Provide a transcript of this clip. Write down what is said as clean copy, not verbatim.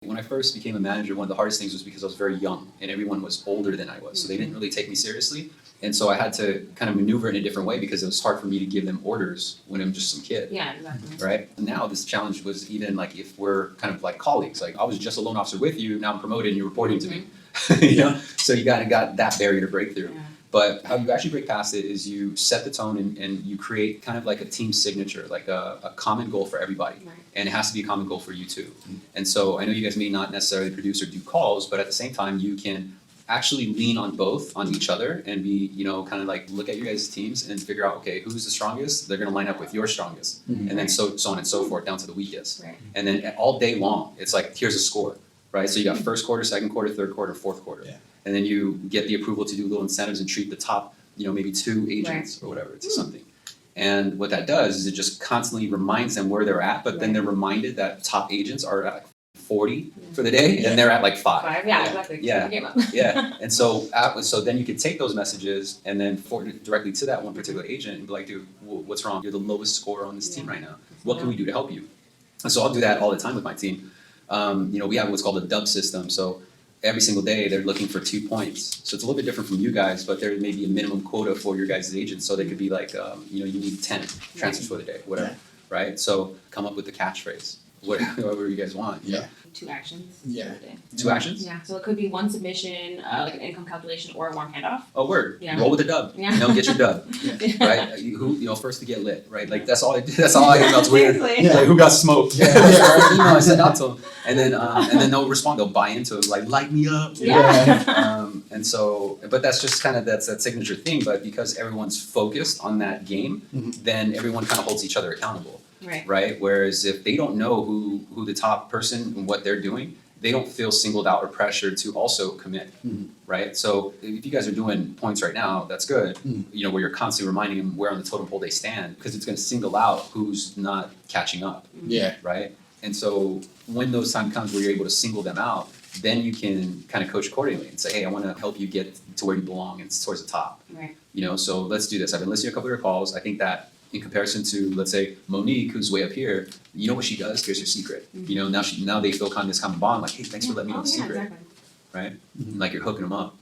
When I first became a manager, one of the hardest things was because I was very young and everyone was older than I was. So they didn't really take me seriously. And so I had to kind of maneuver in a different way because it was hard for me to give them orders when I'm just some kid. Yeah, exactly. Right? Now this challenge was even like if we're kind of like colleagues, like I was just a loan officer with you, now I'm promoted and you're reporting to me. You know? So you got that barrier to break through. Yeah. But how you actually break past it is you set the tone and you create kind of like a team signature, like a common goal for everybody. Right. And it has to be a common goal for you too. And so I know you guys may not necessarily produce or do calls, but at the same time you can actually lean on both, on each other, and be, you know, kind of like look at your guys' teams and figure out, okay, who's the strongest? They're gonna line up with your strongest. And then so on and so forth down to the weakest. Right. And then all day long, it's like, here's a score, right? So you got first quarter, second quarter, third quarter, fourth quarter. Yeah. And then you get the approval to do little incentives and treat the top, you know, maybe 2 agents or whatever to something. And what that does is it just constantly reminds them where they're at, but then they're reminded that top agents are at 40 for the day and they're at like 5. Yeah, exactly. Yeah. Keep the game up. Yeah, and so then you can take those messages and then forward directly to that one particular agent and be like, dude, what's wrong? You're the lowest scorer on this team right now. What can we do to help you? And so I'll do that all the time with my team. You know, we have what's called a dub system. So every single day they're looking for 2 points. So it's a little bit different from you guys, but there may be a minimum quota for your guys' agents. So they could be like, you know, you need 10 transfers for the day, whatever, right? So come up with the catchphrase, whatever you guys want. You know? 2 actions. Yeah. for the day. 2 actions? Yeah, so it could be 1 submission, like an income calculation, or 1 handoff. Oh, word. Yeah. Roll with the dub. Yeah. You know, get your dub. Right? You know, first to get lit, right? Like that's all I email's weird. Seriously. Yeah. Like who got smoked? Yeah. Right? Email I sent out to them. And then they'll respond, they'll buy into it, like light me up. you know? Yeah. And so, but that's just kind of that signature thing. But because everyone's focused on that game, then everyone kind of holds each other accountable, Right. right? Whereas if they don't know who the top person and what they're doing, they don't feel singled out or pressured to also commit, right? So if you guys are doing points right now, that's good. You know, where you're constantly reminding them where on the totem pole they stand, because it's going to single out who's not catching up, Yeah. right? And so when those time comes where you're able to single them out, then you can kind of coach accordingly and say, hey, I want to help you get to where you belong, and it's towards the top. Right. You know, so let's do this. I've been listening to a couple of your calls. I think that in comparison to, let's say, Monique, who's way up here, you know what she does? Here's your secret. You know, now they feel kind of this common bond, like, hey, thanks for letting me know the secret, Exactly. right? Like you're hooking them up.